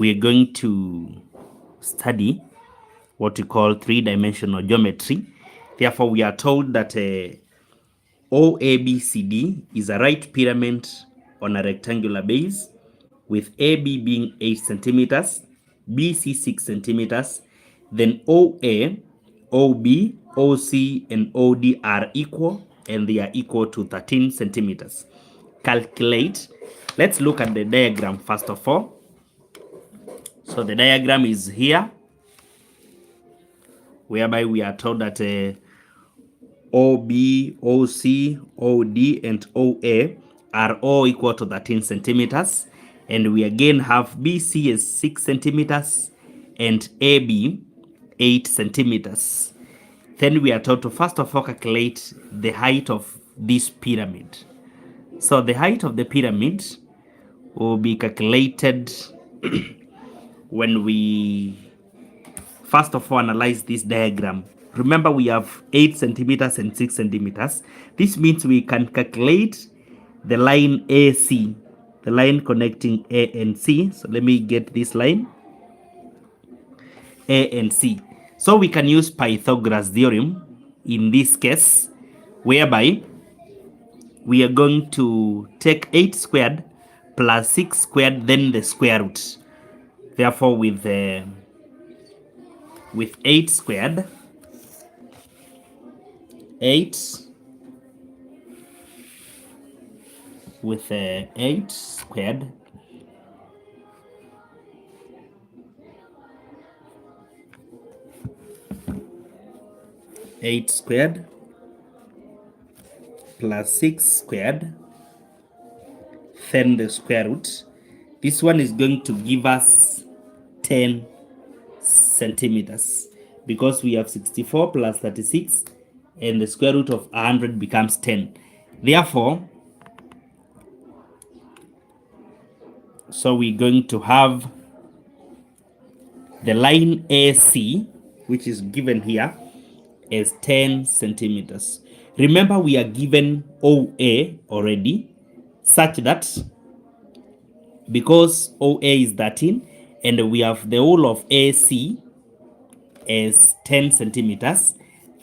we are going to study what we call three-dimensional geometry. Therefore, we are told that OABCD is a right pyramid on a rectangular base, with AB being 8 centimeters, BC 6 centimeters, then OA, OB, OC, and OD are equal, and they are equal to 13 centimeters. Calculate. Let's look at the diagram first of all. So the diagram is here, whereby we are told that OB, OC, OD, and OA are all equal to 13 centimeters. And we again have BC as 6 centimeters and AB 8 centimeters. Then we are told to first of all calculate the height of this pyramid. So the height of the pyramid will be calculated when we first of all analyze this diagram. Remember, we have 8 centimeters and 6 centimeters. This means we can calculate the line AC, the line connecting A and C. So let me get this line, A and C. So we can use Pythagoras Theorem in this case, whereby we are going to take 8 squared plus 6 squared, then the square root. Therefore, with 8 squared, 8 with 8 squared plus 6 squared, then the square root. This one is going to give us 10 centimeters, because we have 64 plus 36, and the square root of 100 becomes 10. Therefore, so we're going to have the line AC, which is given here, as 10 centimeters. Remember, we are given OA already, such that because OA is 13 and we have the whole of AC as 10 centimeters,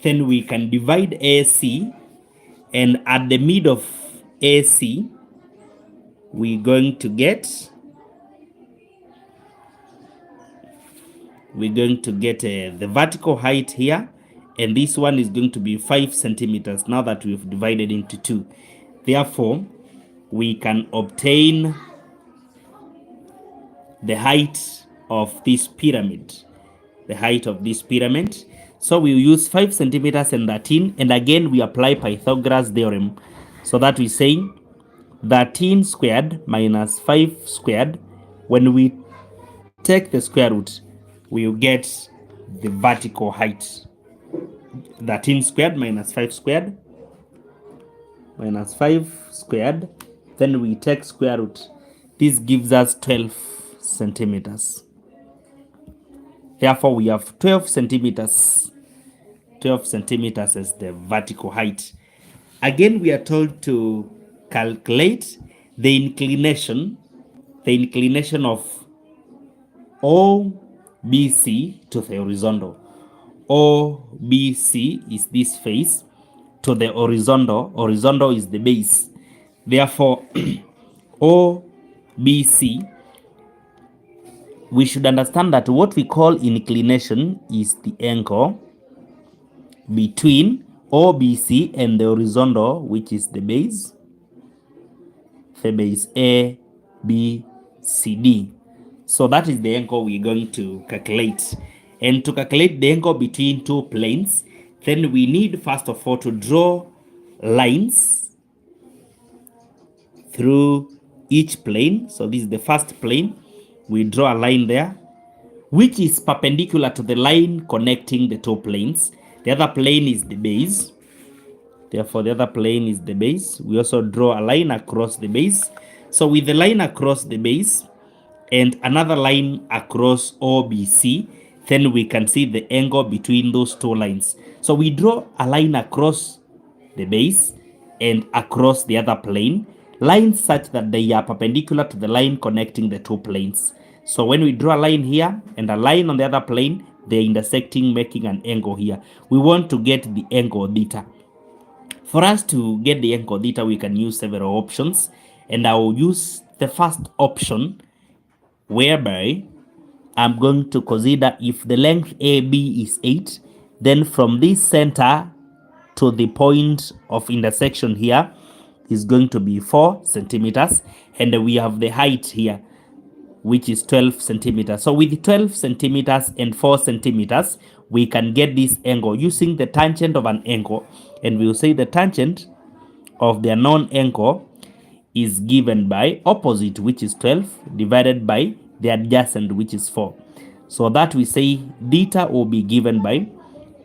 then we can divide AC, and at the mid of AC, we're going to get the vertical height here, and this one is going to be 5 centimeters now that we've divided into 2. Therefore, we can obtain the height of this pyramid. So we use 5 centimeters and 13, and again we apply Pythagoras Theorem, so that we say 13 squared minus 5 squared. When we take the square root, we will get the vertical height. 13 squared minus 5 squared, then we take square root. This gives us 12 centimeters. Therefore, we have 12 centimeters as the vertical height. Again, we are told to calculate the inclination of OBC to the horizontal. OBC is this face to the horizontal. Horizontal is the base. Therefore, OBC, we should understand that what we call inclination is the angle between OBC and the horizontal, which is the base A, B, C, D. So that is the angle we're going to calculate. And to calculate the angle between two planes, then we need first of all to draw lines through each plane. So this is the first plane. We draw a line there, which is perpendicular to the line connecting the two planes. The other plane is the base. Therefore, the other plane is the base. We also draw a line across the base. So with the line across the base and another line across OBC, then we can see the angle between those two lines. So we draw a line across the base and across the other plane, lines such that they are perpendicular to the line connecting the two planes. So when we draw a line here and a line on the other plane, they're intersecting, making an angle here. We want to get the angle theta. For us to get the angle theta, we can use several options, and I will use the first option, whereby I'm going to consider if the length AB is 8, then from this center to the point of intersection here is going to be 4 centimeters, and we have the height here, which is 12 centimeters. So with 12 centimeters and 4 centimeters, we can get this angle using the tangent of an angle, and we'll say the tangent of the known angle is given by opposite, which is 12, divided by the adjacent, which is 4. So that we say theta will be given by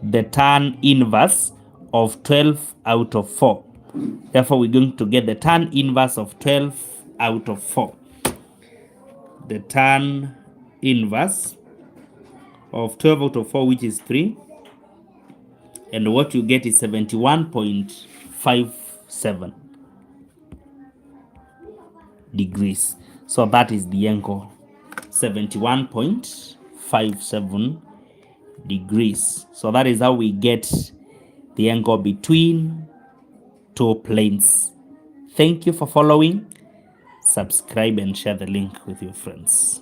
the tan inverse of 12 out of 4. Therefore, we're going to get the tan inverse of 12 out of 4. The tan inverse of 12 out of 4, which is 3. And what you get is 71.57 degrees. So that is the angle, 71.57 degrees. So that is how we get the angle between two planes. Thank you for following. Subscribe and share the link with your friends.